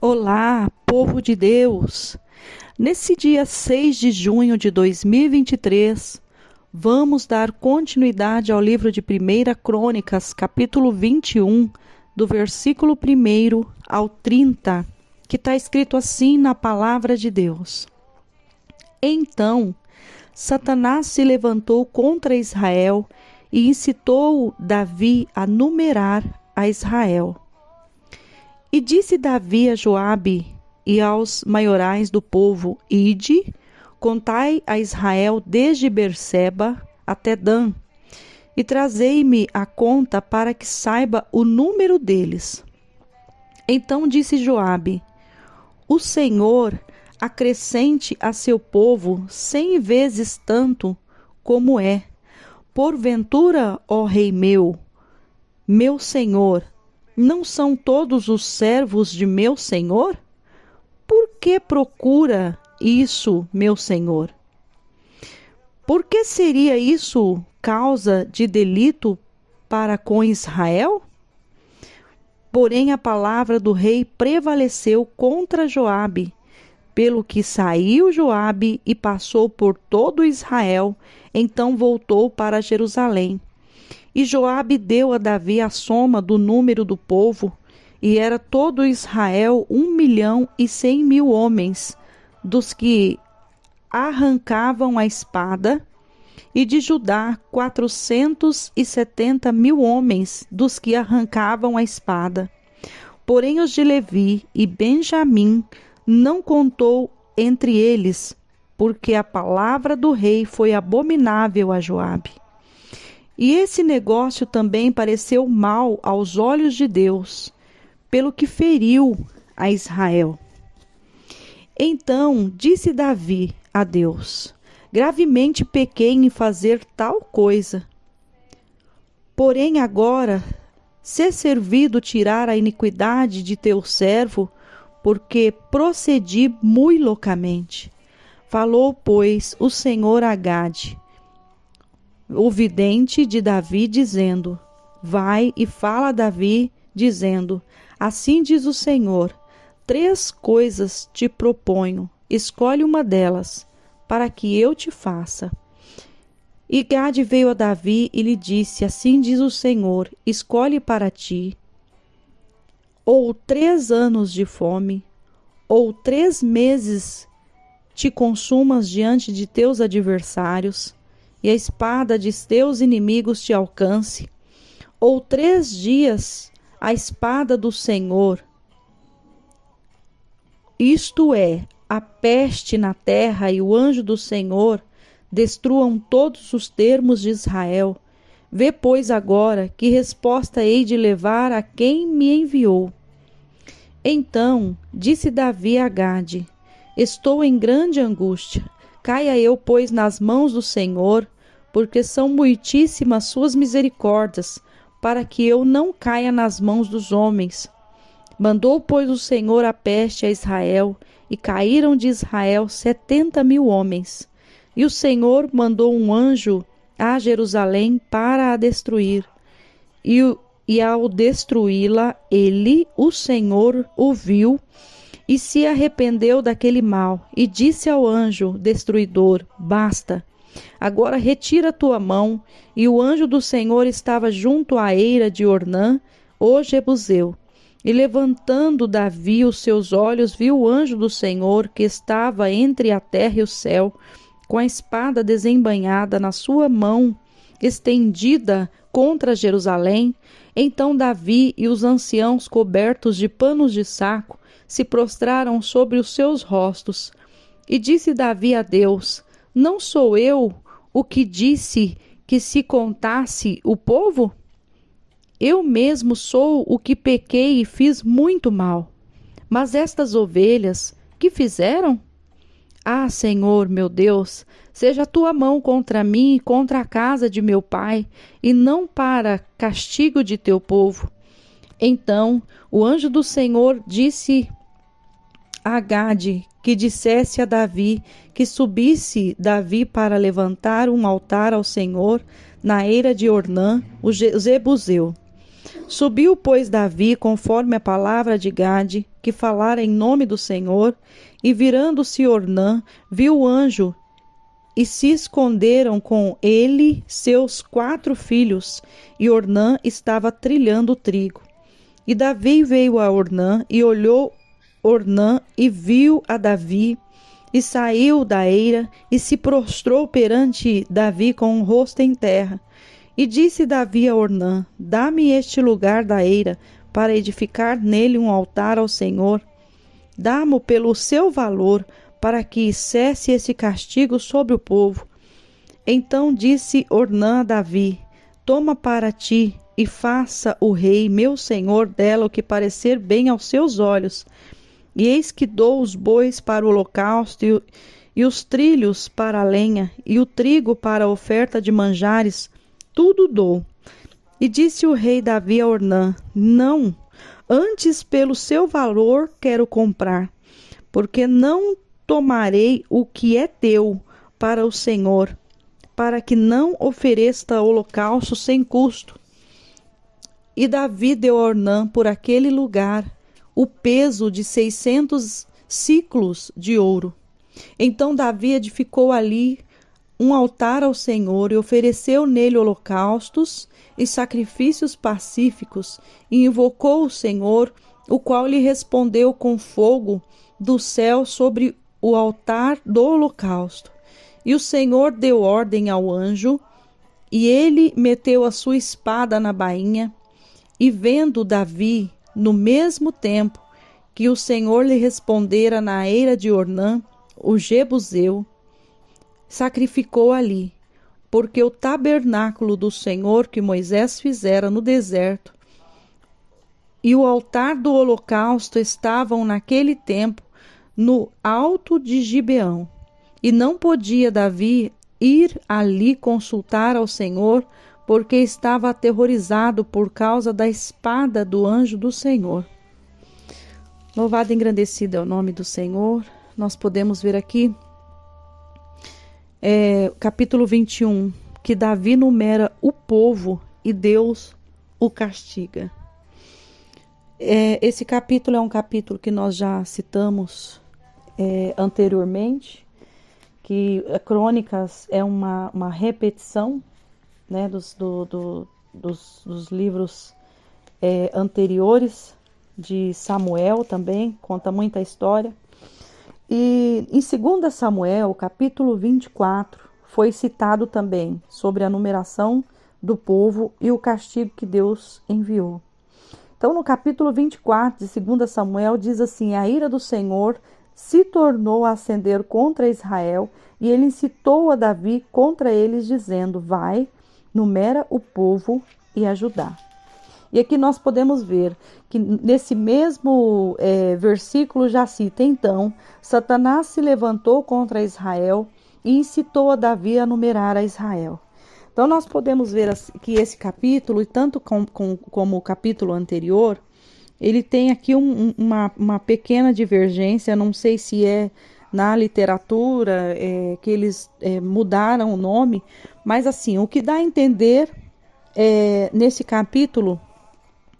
Olá, povo de Deus! Nesse dia 6 de junho de 2023, vamos dar continuidade ao livro de 1 Crônicas, capítulo 21, do versículo 1 ao 30, que está escrito assim na palavra de Deus. Então, Satanás se levantou contra Israel e incitou Davi a numerar a Israel. E disse Davi a Joabe e aos maiorais do povo: Ide, contai a Israel desde Berseba até Dan, e trazei-me a conta para que saiba o número deles. Então disse Joabe: O Senhor acrescente a seu povo 100 vezes tanto como é. Porventura, ó rei meu senhor, não são todos os servos de meu senhor? Por que procura isso, meu senhor? Por que seria isso causa de delito para com Israel? Porém a palavra do rei prevaleceu contra Joabe, pelo que saiu Joabe e passou por todo Israel, então voltou para Jerusalém. E Joabe deu a Davi a soma do número do povo, e era todo Israel 1.100.000 homens, dos que arrancavam a espada, e de Judá 470.000 homens, dos que arrancavam a espada. Porém os de Levi e Benjamim não contou entre eles, porque a palavra do rei foi abominável a Joabe. E esse negócio também pareceu mal aos olhos de Deus, pelo que feriu a Israel. Então disse Davi a Deus: Gravemente pequei em fazer tal coisa. Porém agora, se servido tirar a iniquidade de teu servo, porque procedi muito loucamente. Falou, pois, o Senhor a Gade, o vidente de Davi, dizendo: Vai e fala a Davi, dizendo: Assim diz o Senhor: 3 coisas te proponho, escolhe uma delas, para que eu te faça. E Gade veio a Davi e lhe disse: Assim diz o Senhor: Escolhe para ti ou 3 anos de fome, ou 3 meses te consumas diante de teus adversários, e a espada de teus inimigos te alcance, ou 3 dias a espada do Senhor, isto é, a peste na terra e o anjo do Senhor, destruam todos os termos de Israel. Vê, pois, agora que resposta hei de levar a quem me enviou. Então disse Davi a Gade: Estou em grande angústia. Caia eu, pois, nas mãos do Senhor, porque são muitíssimas suas misericórdias, para que eu não caia nas mãos dos homens. Mandou, pois, o Senhor a peste a Israel, e caíram de Israel 70.000 homens. E o Senhor mandou um anjo a Jerusalém para a destruir. E ao destruí-la, o Senhor, o viu e se arrependeu daquele mal, e disse ao anjo destruidor: Basta, agora retira a tua mão. E o anjo do Senhor estava junto à eira de Ornã, o Jebuseu. E levantando Davi os seus olhos, viu o anjo do Senhor, que estava entre a terra e o céu, com a espada desembainhada na sua mão, estendida contra Jerusalém. Então Davi e os anciãos, cobertos de panos de saco, se prostraram sobre os seus rostos. E disse Davi a Deus: Não sou eu o que disse que se contasse o povo? Eu mesmo sou o que pequei e fiz muito mal. Mas estas ovelhas, que fizeram? Ah, Senhor, meu Deus, seja a tua mão contra mim e contra a casa de meu pai, e não para castigo de teu povo. Então o anjo do Senhor disse a Gade que dissesse a Davi que subisse Davi para levantar um altar ao Senhor na eira de Ornã, o Jebuseu. Subiu, pois, Davi, conforme a palavra de Gade, que falara em nome do Senhor, e virando-se Ornã, viu o anjo, e se esconderam com ele seus 4 filhos, e Ornã estava trilhando o trigo. E Davi veio a Ornã, e olhou Ornã, e viu a Davi, e saiu da eira, e se prostrou perante Davi com o rosto em terra. E disse Davi a Ornã: dá-me este lugar da eira, para edificar nele um altar ao Senhor. Dá-mo pelo seu valor, para que cesse esse castigo sobre o povo. Então disse Ornã a Davi: toma para ti, e faça o rei, meu senhor, dela o que parecer bem aos seus olhos. E eis que dou os bois para o holocausto, e os trilhos para a lenha, e o trigo para a oferta de manjares, tudo dou. E disse o rei Davi a Ornã: não, antes pelo seu valor quero comprar, porque não tomarei o que é teu para o Senhor, para que não ofereça holocausto sem custo. E Davi deu a Ornã por aquele lugar o peso de 600 siclos de ouro. Então Davi edificou ali um altar ao Senhor e ofereceu nele holocaustos e sacrifícios pacíficos, e invocou o Senhor, o qual lhe respondeu com fogo do céu sobre o altar do holocausto. E o Senhor deu ordem ao anjo, e ele meteu a sua espada na bainha, e vendo Davi, no mesmo tempo que o Senhor lhe respondera na eira de Ornã, o Jebuseu, sacrificou ali, porque o tabernáculo do Senhor que Moisés fizera no deserto e o altar do holocausto estavam naquele tempo no alto de Gibeão. E não podia Davi ir ali consultar ao Senhor, porque estava aterrorizado por causa da espada do anjo do Senhor. Louvado e engrandecido é o nome do Senhor. Nós podemos ver aqui, capítulo 21, que Davi numera o povo e Deus o castiga. Esse capítulo é um capítulo que nós já citamos anteriormente, que Crônicas é uma repetição, né, dos livros anteriores de Samuel também, conta muita história. E em 2 Samuel, capítulo 24, foi citado também sobre a numeração do povo e o castigo que Deus enviou. Então, no capítulo 24 de 2 Samuel, diz assim: a ira do Senhor se tornou a acender contra Israel, e ele incitou a Davi contra eles, dizendo: vai, numera o povo e a Judá. E aqui nós podemos ver que nesse mesmo versículo já cita: então Satanás se levantou contra Israel e incitou a Davi a numerar a Israel. Então nós podemos ver que esse capítulo, e tanto como o capítulo anterior, ele tem aqui uma pequena divergência. Não sei se é na literatura que eles mudaram o nome, mas assim, o que dá a entender nesse capítulo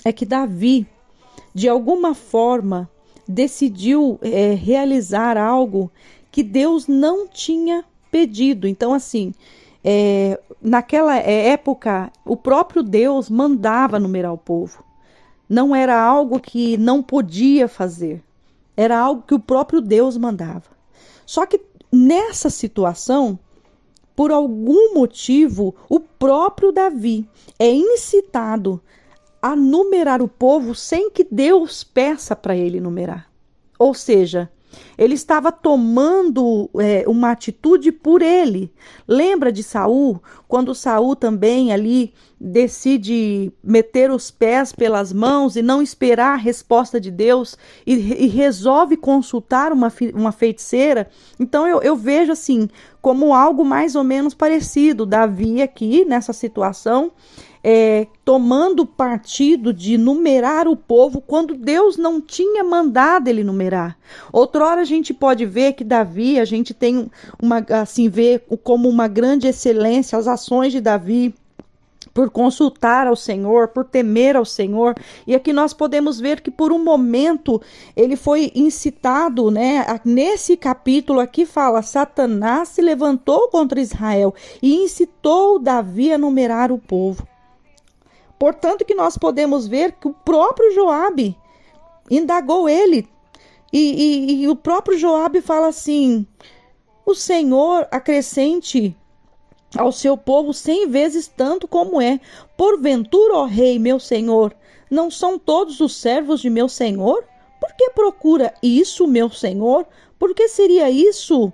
é que Davi, de alguma forma, decidiu realizar algo que Deus não tinha pedido. Então, assim, naquela época, o próprio Deus mandava numerar o povo. Não era algo que não podia fazer. Era algo que o próprio Deus mandava. Só que nessa situação, por algum motivo, o próprio Davi é incitado a numerar o povo sem que Deus peça para ele numerar. Ou seja, ele estava tomando uma atitude por ele. Lembra de Saul? Quando Saul também ali decide meter os pés pelas mãos e não esperar a resposta de Deus e resolve consultar uma feiticeira. Então eu vejo assim como algo mais ou menos parecido. Davi aqui nessa situação, tomando partido de numerar o povo quando Deus não tinha mandado ele numerar. Outrora a gente pode ver que Davi, a gente tem vê como uma grande excelência as ações de Davi, por consultar ao Senhor, por temer ao Senhor. E aqui nós podemos ver que por um momento ele foi incitado, né? Nesse capítulo aqui fala, Satanás se levantou contra Israel e incitou Davi a numerar o povo. Portanto que nós podemos ver que o próprio Joabe indagou ele. E o próprio Joabe fala assim, o Senhor acrescente ao seu povo 100 vezes tanto como é. Porventura, ó rei, meu senhor, não são todos os servos de meu senhor? Por que procura isso, meu senhor? Por que seria isso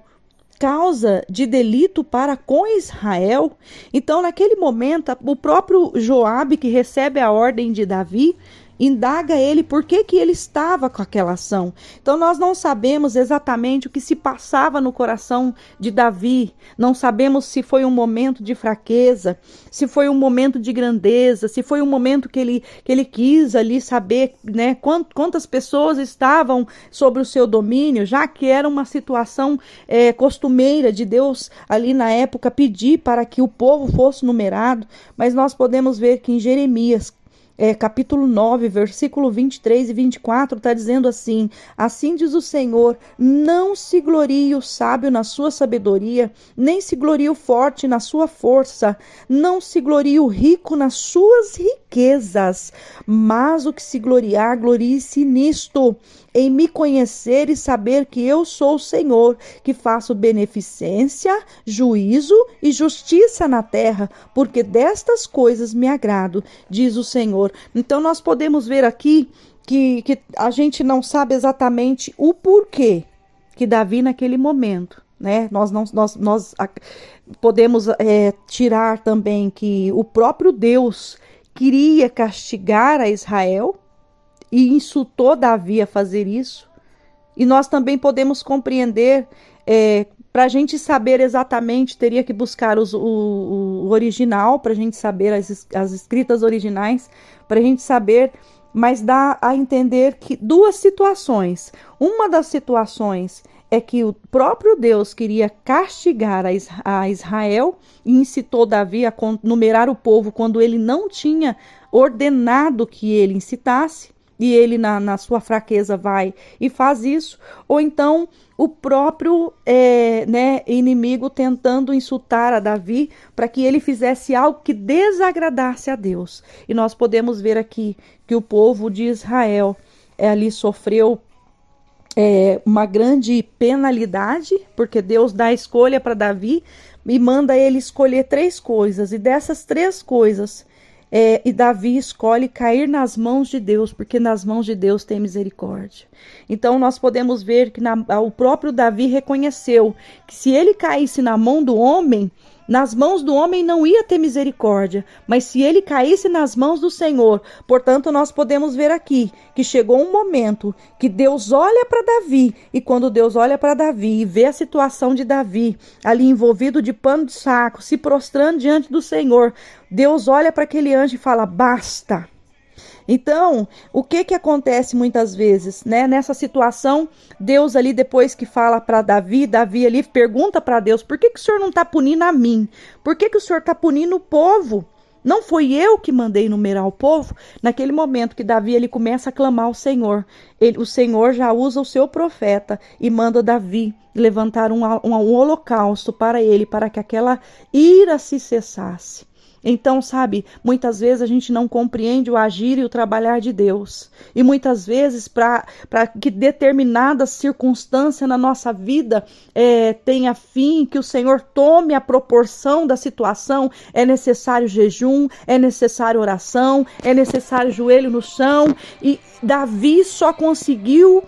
causa de delito para com Israel? Então, naquele momento, o próprio Joabe, que recebe a ordem de Davi, indaga ele por que ele estava com aquela ação. Então nós não sabemos exatamente o que se passava no coração de Davi, não sabemos se foi um momento de fraqueza, se foi um momento de grandeza, se foi um momento que ele quis ali saber, né, quantas pessoas estavam sobre o seu domínio, já que era uma situação costumeira de Deus ali na época pedir para que o povo fosse numerado. Mas nós podemos ver que em Jeremias capítulo 9, versículo 23 e 24, está dizendo assim, assim diz o Senhor, não se glorie o sábio na sua sabedoria, nem se glorie o forte na sua força, não se glorie o rico nas suas riquezas, mas o que se gloriar, glorie-se nisto, em me conhecer e saber que eu sou o Senhor, que faço beneficência, juízo e justiça na terra, porque destas coisas me agrado, diz o Senhor. Então nós podemos ver aqui que a gente não sabe exatamente o porquê que Davi naquele momento, né? Nós podemos tirar também que o próprio Deus queria castigar a Israel e insultou Davi a fazer isso. E nós também podemos compreender, para a gente saber exatamente, teria que buscar o original, para a gente saber as escritas originais, para a gente saber, mas dá a entender que duas situações. Uma das situações é que o próprio Deus queria castigar a Israel e incitou Davi a numerar o povo quando ele não tinha ordenado que ele incitasse. E ele na sua fraqueza vai e faz isso, ou então o próprio inimigo tentando insultar a Davi para que ele fizesse algo que desagradasse a Deus. E nós podemos ver aqui que o povo de Israel ali sofreu uma grande penalidade, porque Deus dá a escolha para Davi e manda ele escolher 3 coisas, e dessas 3 coisas e Davi escolhe cair nas mãos de Deus, porque nas mãos de Deus tem misericórdia. Então nós podemos ver que o próprio Davi reconheceu que se ele caísse na mão do homem, nas mãos do homem não ia ter misericórdia, mas se ele caísse nas mãos do Senhor, portanto nós podemos ver aqui que chegou um momento que Deus olha para Davi, e quando Deus olha para Davi e vê a situação de Davi ali envolvido de pano de saco, se prostrando diante do Senhor, Deus olha para aquele anjo e fala, basta. Então, o que acontece muitas vezes, né? Nessa situação, Deus ali depois que fala para Davi ali pergunta para Deus, por que o Senhor não está punindo a mim? Por que o Senhor está punindo o povo? Não foi eu que mandei numerar o povo? Naquele momento que Davi ele começa a clamar ao Senhor, o Senhor já usa o seu profeta e manda Davi levantar um holocausto para ele, para que aquela ira se cessasse. Então, sabe, muitas vezes a gente não compreende o agir e o trabalhar de Deus. E muitas vezes, para que determinada circunstância na nossa vida tenha fim, que o Senhor tome a proporção da situação, é necessário jejum, é necessário oração, é necessário joelho no chão. E Davi só conseguiu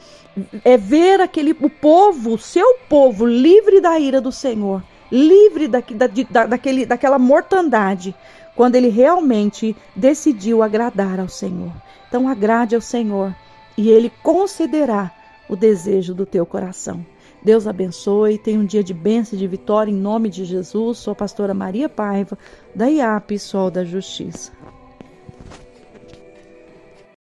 ver o povo, seu povo, livre da ira do Senhor, livre daquela mortandade, quando ele realmente decidiu agradar ao Senhor. Então agrade ao Senhor e Ele concederá o desejo do teu coração. Deus abençoe, tenha um dia de bênção e de vitória em nome de Jesus. Sou a pastora Maria Paiva, da IAP Sol da Justiça.